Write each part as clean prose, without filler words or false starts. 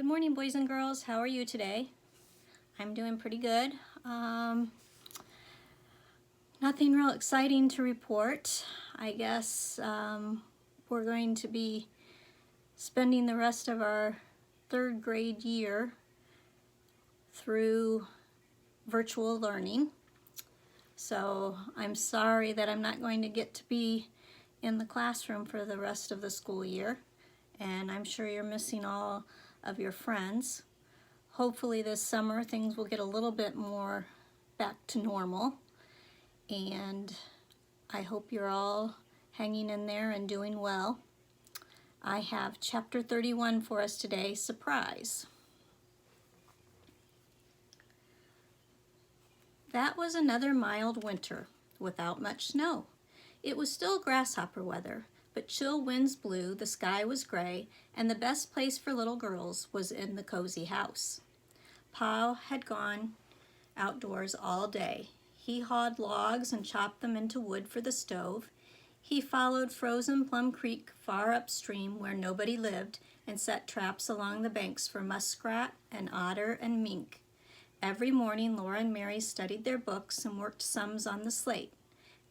Good morning, boys and girls. How are you today? I'm doing pretty good. Nothing real exciting to report. I guess we're going to be spending the rest of our third grade year through virtual learning. So I'm sorry that I'm not going to get to be in the classroom for the rest of the school year. And I'm sure you're missing all of your friends. Hopefully this summer things will get a little bit more back to normal, and I hope you're all hanging in there and doing well. I have chapter 31 for us today, Surprise. That was another mild winter without much snow. It was still grasshopper weather, but chill winds blew, the sky was gray, and the best place for little girls was in the cozy house. Pa had gone outdoors all day. He hauled logs and chopped them into wood for the stove. He followed frozen Plum Creek far upstream where nobody lived and set traps along the banks for muskrat and otter and mink. Every morning Laura and Mary studied their books and worked sums on the slate.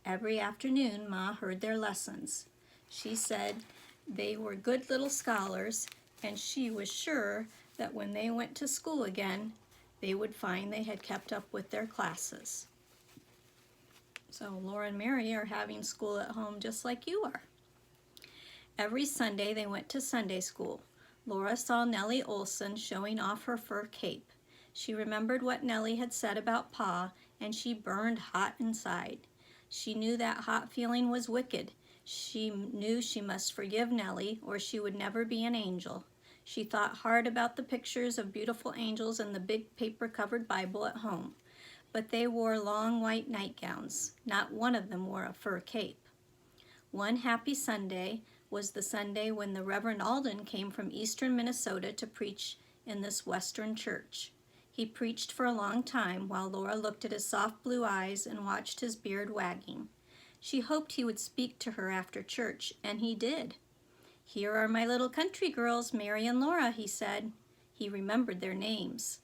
Every afternoon Ma heard their lessons. She said they were good little scholars, and she was sure that when they went to school again, they would find they had kept up with their classes. So Laura and Mary are having school at home just like you are. Every Sunday they went to Sunday school. Laura saw Nellie Olson showing off her fur cape. She remembered what Nellie had said about Pa, and she burned hot inside. She knew that hot feeling was wicked. She knew she must forgive Nellie, or she would never be an angel. She thought hard about the pictures of beautiful angels in the big paper-covered Bible at home, but they wore long white nightgowns. Not one of them wore a fur cape. One happy Sunday was the Sunday when the Reverend Alden came from eastern Minnesota to preach in this western church. He preached for a long time while Laura looked at his soft blue eyes and watched his beard wagging. She hoped he would speak to her after church, and he did. "Here are my little country girls, Mary and Laura," he said. He remembered their names.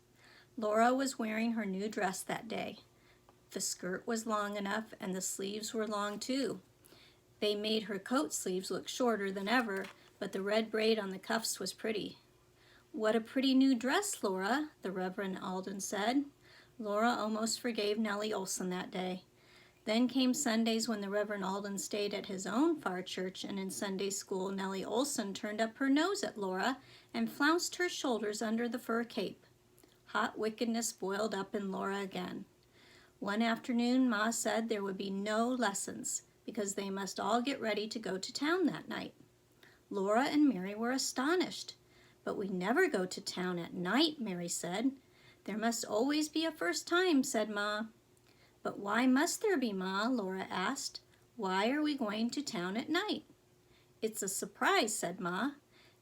Laura was wearing her new dress that day. The skirt was long enough, and the sleeves were long too. They made her coat sleeves look shorter than ever, but the red braid on the cuffs was pretty. "What a pretty new dress, Laura," the Reverend Alden said. Laura almost forgave Nellie Olson that day. Then came Sundays when the Reverend Alden stayed at his own far church, and in Sunday school Nellie Olson turned up her nose at Laura and flounced her shoulders under the fur cape. Hot wickedness boiled up in Laura again. One afternoon Ma said there would be no lessons because they must all get ready to go to town that night. Laura and Mary were astonished. "But we never go to town at night," Mary said. "There must always be a first time," said Ma. "But why must there be, Ma?" Laura asked. "Why are we going to town at night?" "It's a surprise," said Ma.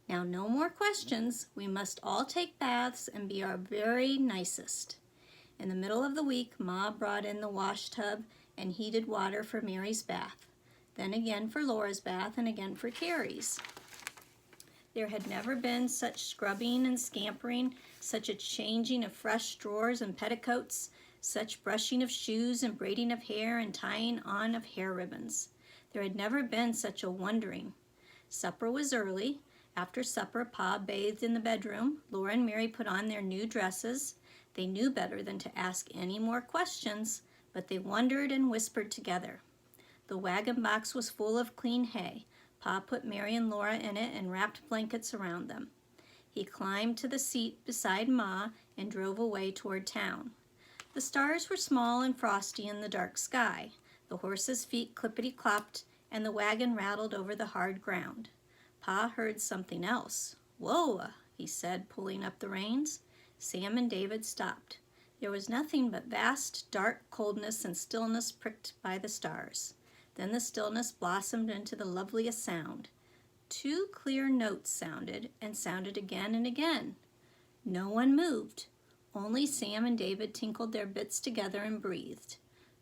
"Now no more questions. We must all take baths and be our very nicest." In the middle of the week, Ma brought in the wash tub and heated water for Mary's bath, then again for Laura's bath, and again for Carrie's. There had never been such scrubbing and scampering, such a changing of fresh drawers and petticoats, such brushing of shoes and braiding of hair and tying on of hair ribbons. There had never been such a wondering. Supper was early. After supper, Pa bathed in the bedroom. Laura and Mary put on their new dresses. They knew better than to ask any more questions, but they wondered and whispered together. The wagon box was full of clean hay. Pa put Mary and Laura in it and wrapped blankets around them. He climbed to the seat beside Ma and drove away toward town. The stars were small and frosty in the dark sky. The horses' feet clippity-clopped, and the wagon rattled over the hard ground. Pa heard something else. "Whoa," he said, pulling up the reins. Sam and David stopped. There was nothing but vast, dark coldness and stillness pricked by the stars. Then the stillness blossomed into the loveliest sound. Two clear notes sounded, and sounded again and again. No one moved. Only Sam and David tinkled their bits together and breathed.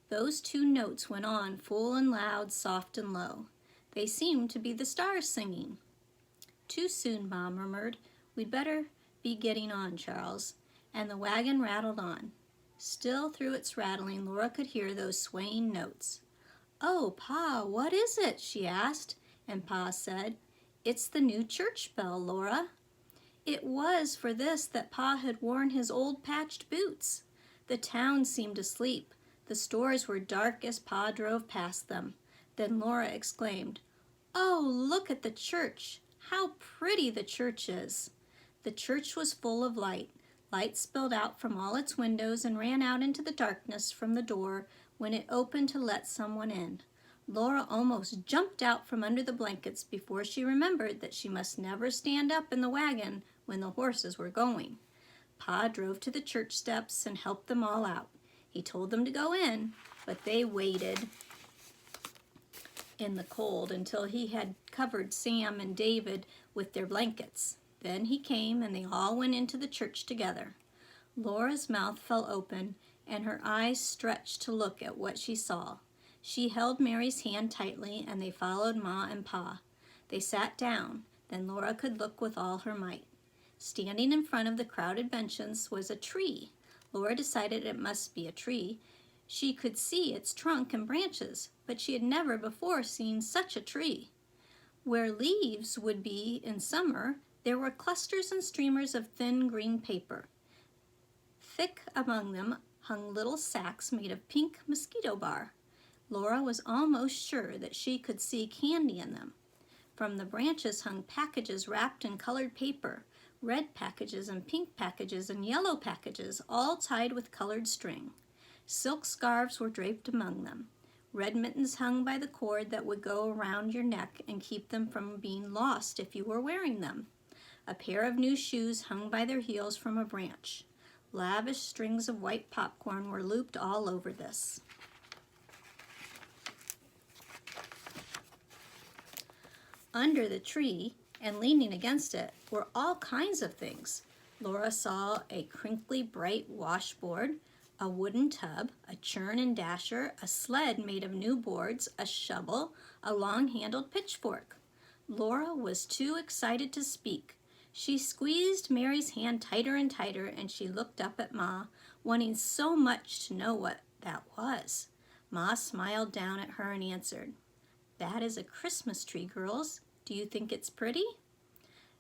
Those two notes went on, full and loud, soft and low. They seemed to be the stars singing. "Too soon," Ma murmured. "We'd better be getting on, Charles." And the wagon rattled on. Still through its rattling, Laura could hear those swaying notes. "Oh, Pa, what is it?" she asked, and Pa said, "It's the new church bell, Laura." It was for this that Pa had worn his old patched boots. The town seemed asleep. The stores were dark as Pa drove past them. Then Laura exclaimed, "Oh, look at the church! How pretty the church is!" The church was full of light. Light spilled out from all its windows and ran out into the darkness from the door when it opened to let someone in. Laura almost jumped out from under the blankets before she remembered that she must never stand up in the wagon when the horses were going. Pa drove to the church steps and helped them all out. He told them to go in, but they waited in the cold until he had covered Sam and David with their blankets. Then he came and they all went into the church together. Laura's mouth fell open and her eyes stretched to look at what she saw. She held Mary's hand tightly and they followed Ma and Pa. They sat down. Then Laura could look with all her might. Standing in front of the crowded benches was a tree. Laura decided it must be a tree. She could see its trunk and branches, but she had never before seen such a tree. Where leaves would be in summer, there were clusters and streamers of thin green paper. Thick among them hung little sacks made of pink mosquito bar. Laura was almost sure that she could see candy in them. From the branches hung packages wrapped in colored paper, red packages and pink packages and yellow packages, all tied with colored string. Silk scarves were draped among them. Red mittens hung by the cord that would go around your neck and keep them from being lost if you were wearing them. A pair of new shoes hung by their heels from a branch. Lavish strings of white popcorn were looped all over this. Under the tree and leaning against it were all kinds of things. Laura saw a crinkly bright washboard, a wooden tub, a churn and dasher, a sled made of new boards, a shovel, a long-handled pitchfork. Laura was too excited to speak. She squeezed Mary's hand tighter and tighter, and she looked up at Ma, wanting so much to know what that was. Ma smiled down at her and answered, "That is a Christmas tree, girls. Do you think it's pretty?"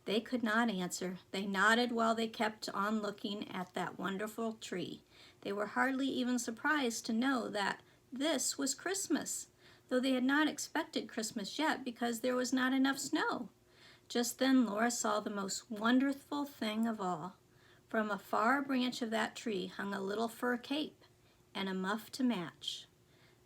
They could not answer. They nodded while they kept on looking at that wonderful tree. They were hardly even surprised to know that this was Christmas, though they had not expected Christmas yet because there was not enough snow. Just then Laura saw the most wonderful thing of all. From a far branch of that tree hung a little fur cape and a muff to match.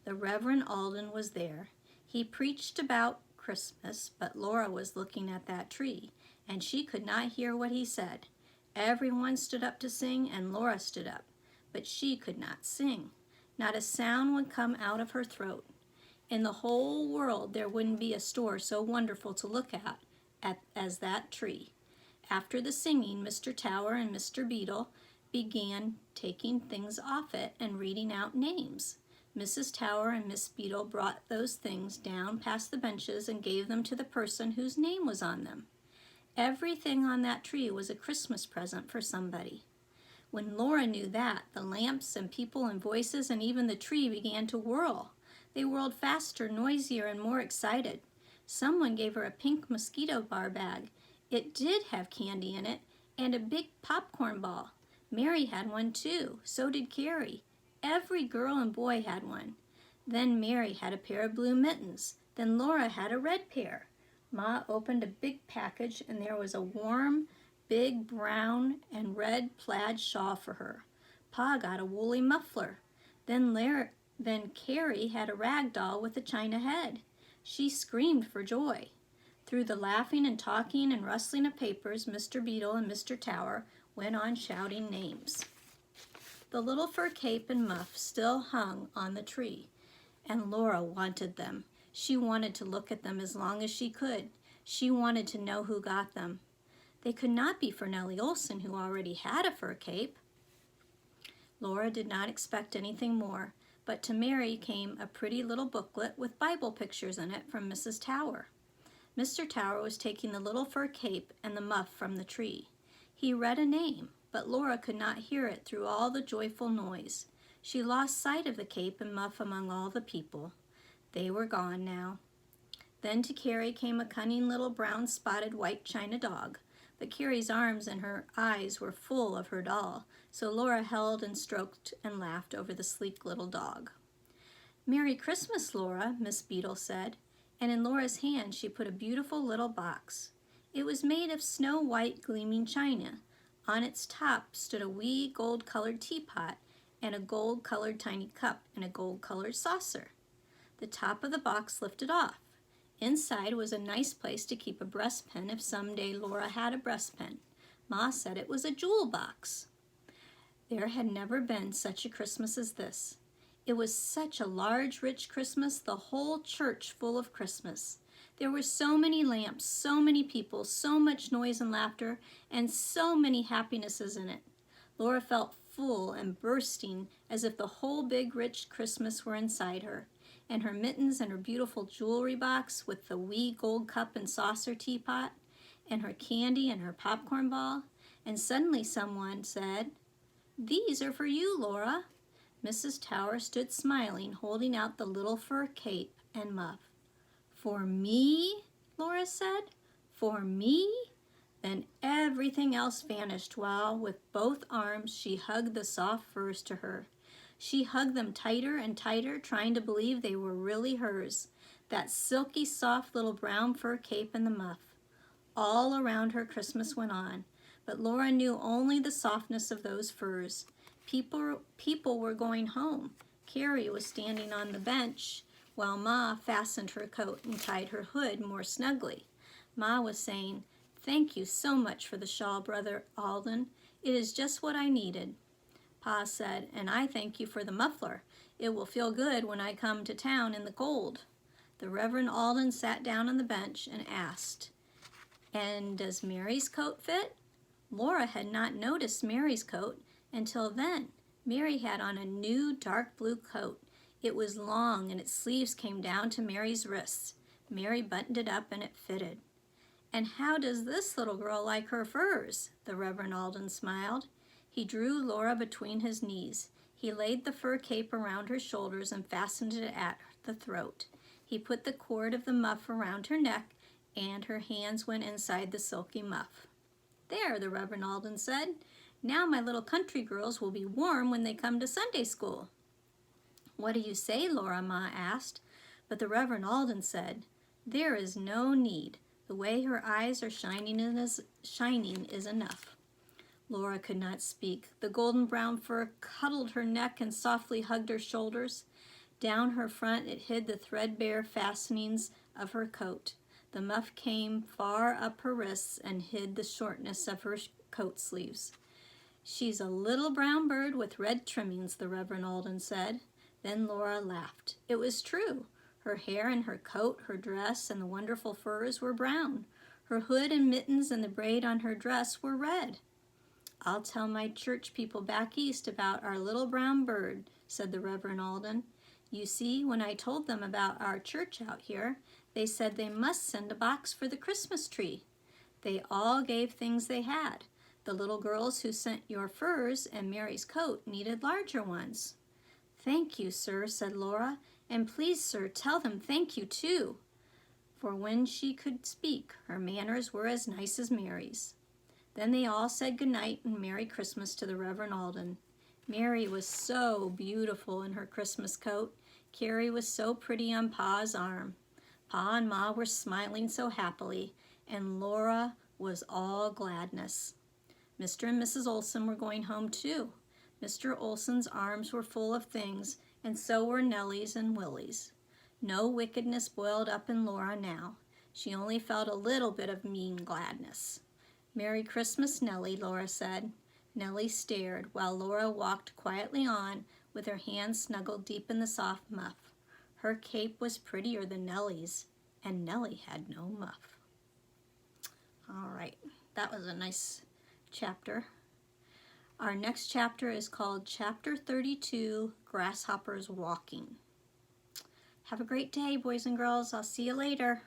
The Reverend Alden was there. He preached about Christmas, but Laura was looking at that tree, and she could not hear what he said. Everyone stood up to sing, and Laura stood up, but she could not sing. Not a sound would come out of her throat. In the whole world there wouldn't be a store so wonderful to look at as that tree. After the singing, Mr. Tower and Mr. Beetle began taking things off it and reading out names. Mrs. Tower and Miss Beetle brought those things down past the benches and gave them to the person whose name was on them. Everything on that tree was a Christmas present for somebody. When Laura knew that, the lamps and people and voices and even the tree began to whirl. They whirled faster, noisier, and more excited. Someone gave her a pink mosquito bar bag. It did have candy in it and a big popcorn ball. Mary had one too. So did Carrie. Every girl and boy had one. Then Mary had a pair of blue mittens. Then Laura had a red pair. Ma opened a big package and there was a warm, big brown and red plaid shawl for her. Pa got a woolly muffler. Then Carrie had a rag doll with a china head. She screamed for joy. Through the laughing and talking and rustling of papers, Mr. Beetle and Mr. Tower went on shouting names. The little fur cape and muff still hung on the tree, and Laura wanted them. She wanted to look at them as long as she could. She wanted to know who got them. They could not be for Nellie Olson, who already had a fur cape. Laura did not expect anything more, but to Mary came a pretty little booklet with Bible pictures in it from Mrs. Tower. Mr. Tower was taking the little fur cape and the muff from the tree. He read a name, but Laura could not hear it through all the joyful noise. She lost sight of the cape and muff among all the people. They were gone now. Then to Carrie came a cunning little brown spotted white china dog, but Carrie's arms and her eyes were full of her doll, so Laura held and stroked and laughed over the sleek little dog. "Merry Christmas, Laura," Miss Beadle said, and in Laura's hand she put a beautiful little box. It was made of snow-white gleaming china. On its top stood a wee gold-colored teapot and a gold-colored tiny cup and a gold-colored saucer. The top of the box lifted off. Inside was a nice place to keep a breastpin if someday Laura had a breastpin. Ma said it was a jewel box. There had never been such a Christmas as this. It was such a large, rich Christmas, the whole church full of Christmas. There were so many lamps, so many people, so much noise and laughter, and so many happinesses in it. Laura felt full and bursting, as if the whole big, rich Christmas were inside her, and her mittens and her beautiful jewelry box with the wee gold cup and saucer teapot, and her candy and her popcorn ball. And suddenly someone said, "These are for you, Laura." Mrs. Tower stood smiling, holding out the little fur cape and muff. "For me?" Laura said. "For me?" Then everything else vanished while, with both arms, she hugged the soft furs to her. She hugged them tighter and tighter, trying to believe they were really hers, that silky, soft little brown fur cape and the muff. All around her Christmas went on, but Laura knew only the softness of those furs. People were going home. Carrie was standing on the bench while Ma fastened her coat and tied her hood more snugly. Ma was saying, "Thank you so much for the shawl, Brother Alden. It is just what I needed." Pa said, "And I thank you for the muffler. It will feel good when I come to town in the cold." The Reverend Alden sat down on the bench and asked, "And does Mary's coat fit?" Laura had not noticed Mary's coat until then. Mary had on a new dark blue coat. It was long and its sleeves came down to Mary's wrists. Mary buttoned it up and it fitted. "And how does this little girl like her furs?" The Reverend Alden smiled. He drew Laura between his knees. He laid the fur cape around her shoulders and fastened it at the throat. He put the cord of the muff around her neck, and her hands went inside the silky muff. "There," the Reverend Alden said. "Now my little country girls will be warm when they come to Sunday school." "What do you say, Laura?" Ma asked. But the Reverend Alden said, "There is no need. The way her eyes are shining is enough." Laura could not speak. The golden brown fur cuddled her neck and softly hugged her shoulders. Down her front it hid the threadbare fastenings of her coat. The muff came far up her wrists and hid the shortness of her coat sleeves. "She's a little brown bird with red trimmings," the Reverend Alden said. Then Laura laughed. It was true. Her hair and her coat, her dress, and the wonderful furs were brown. Her hood and mittens and the braid on her dress were red. "I'll tell my church people back east about our little brown bird," said the Reverend Alden. "You see, when I told them about our church out here, they said they must send a box for the Christmas tree. They all gave things they had. The little girls who sent your furs and Mary's coat needed larger ones." "Thank you, sir," said Laura. "And please, sir, tell them thank you, too." For when she could speak, her manners were as nice as Mary's. Then they all said good night and Merry Christmas to the Reverend Alden. Mary was so beautiful in her Christmas coat. Carrie was so pretty on Pa's arm. Pa and Ma were smiling so happily, and Laura was all gladness. Mr. and Mrs. Olson were going home too. Mr. Olson's arms were full of things, and so were Nellie's and Willie's. No wickedness boiled up in Laura now. She only felt a little bit of mean gladness. "Merry Christmas, Nellie," Laura said. Nellie stared while Laura walked quietly on with her hands snuggled deep in the soft muff. Her cape was prettier than Nellie's, and Nellie had no muff. All right, that was a nice chapter. Our next chapter is called Chapter 32, Grasshoppers Walking. Have a great day, boys and girls. I'll see you later.